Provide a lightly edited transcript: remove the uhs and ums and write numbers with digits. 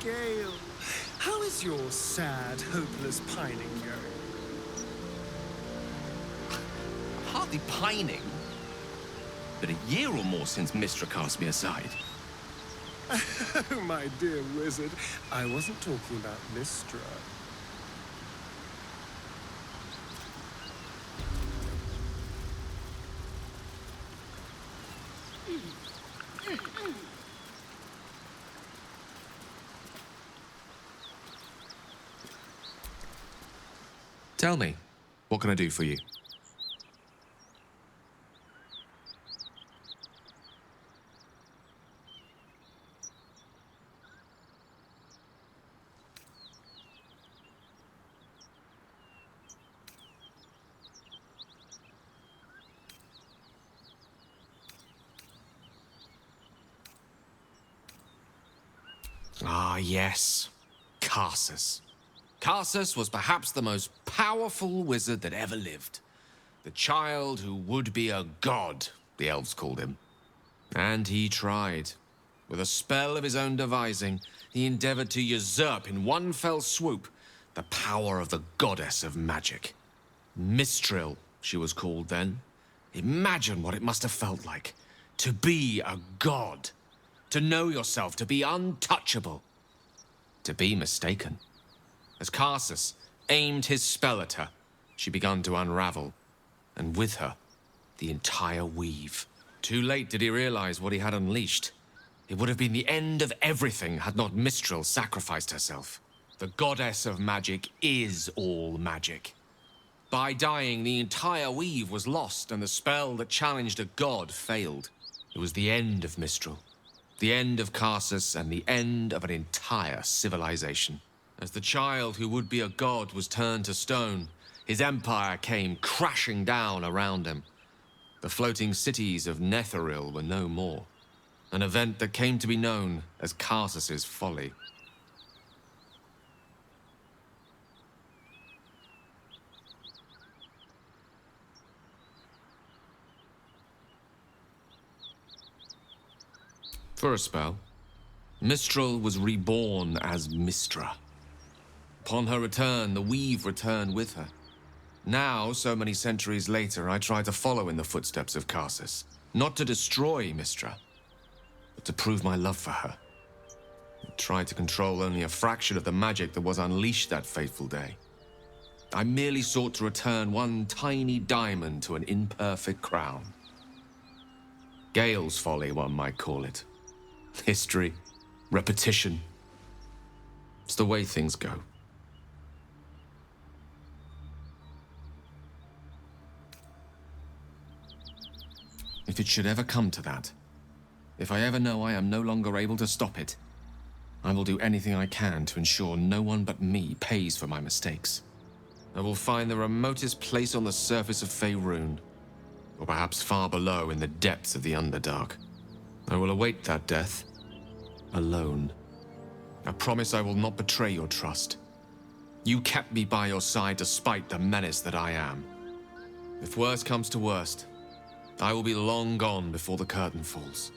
Gale, how is your sad, hopeless pining going? I'm hardly pining. Been a year or more since Mystra cast me aside. Oh, my dear wizard, I wasn't talking about Mystra. Tell me, what can I do for you? Ah, yes. Karsus. Karsus was perhaps the most powerful wizard that ever lived. The child who would be a god, the elves called him. And he tried. With a spell of his own devising, he endeavored to usurp in one fell swoop the power of the goddess of magic. Mistral, she was called then. Imagine what it must have felt like to be a god. To know yourself, to be untouchable. To be mistaken. As Karsus aimed his spell at her, she began to unravel, and with her, the entire weave. Too late did he realize what he had unleashed. It would have been the end of everything had not Mistral sacrificed herself. The goddess of magic is all magic. By dying, the entire weave was lost, and the spell that challenged a god failed. It was the end of Mistral. The end of Karsus and the end of an entire civilization. As the child who would be a god was turned to stone, his empire came crashing down around him. The floating cities of Netheril were no more. An event that came to be known as Karsus's folly. For a spell, Mistral was reborn as Mystra. Upon her return, the weave returned with her. Now, so many centuries later, I try to follow in the footsteps of Karsus. Not to destroy Mystra, but to prove my love for her. I tried to control only a fraction of the magic that was unleashed that fateful day. I merely sought to return one tiny diamond to an imperfect crown. Gale's folly, one might call it. History, repetition. It's the way things go. If it should ever come to that, if I ever know I am no longer able to stop it, I will do anything I can to ensure no one but me pays for my mistakes. I will find the remotest place on the surface of Faerun, or perhaps far below in the depths of the Underdark. I will await that death, alone. I promise I will not betray your trust. You kept me by your side despite the menace that I am. If worst comes to worst, I will be long gone before the curtain falls.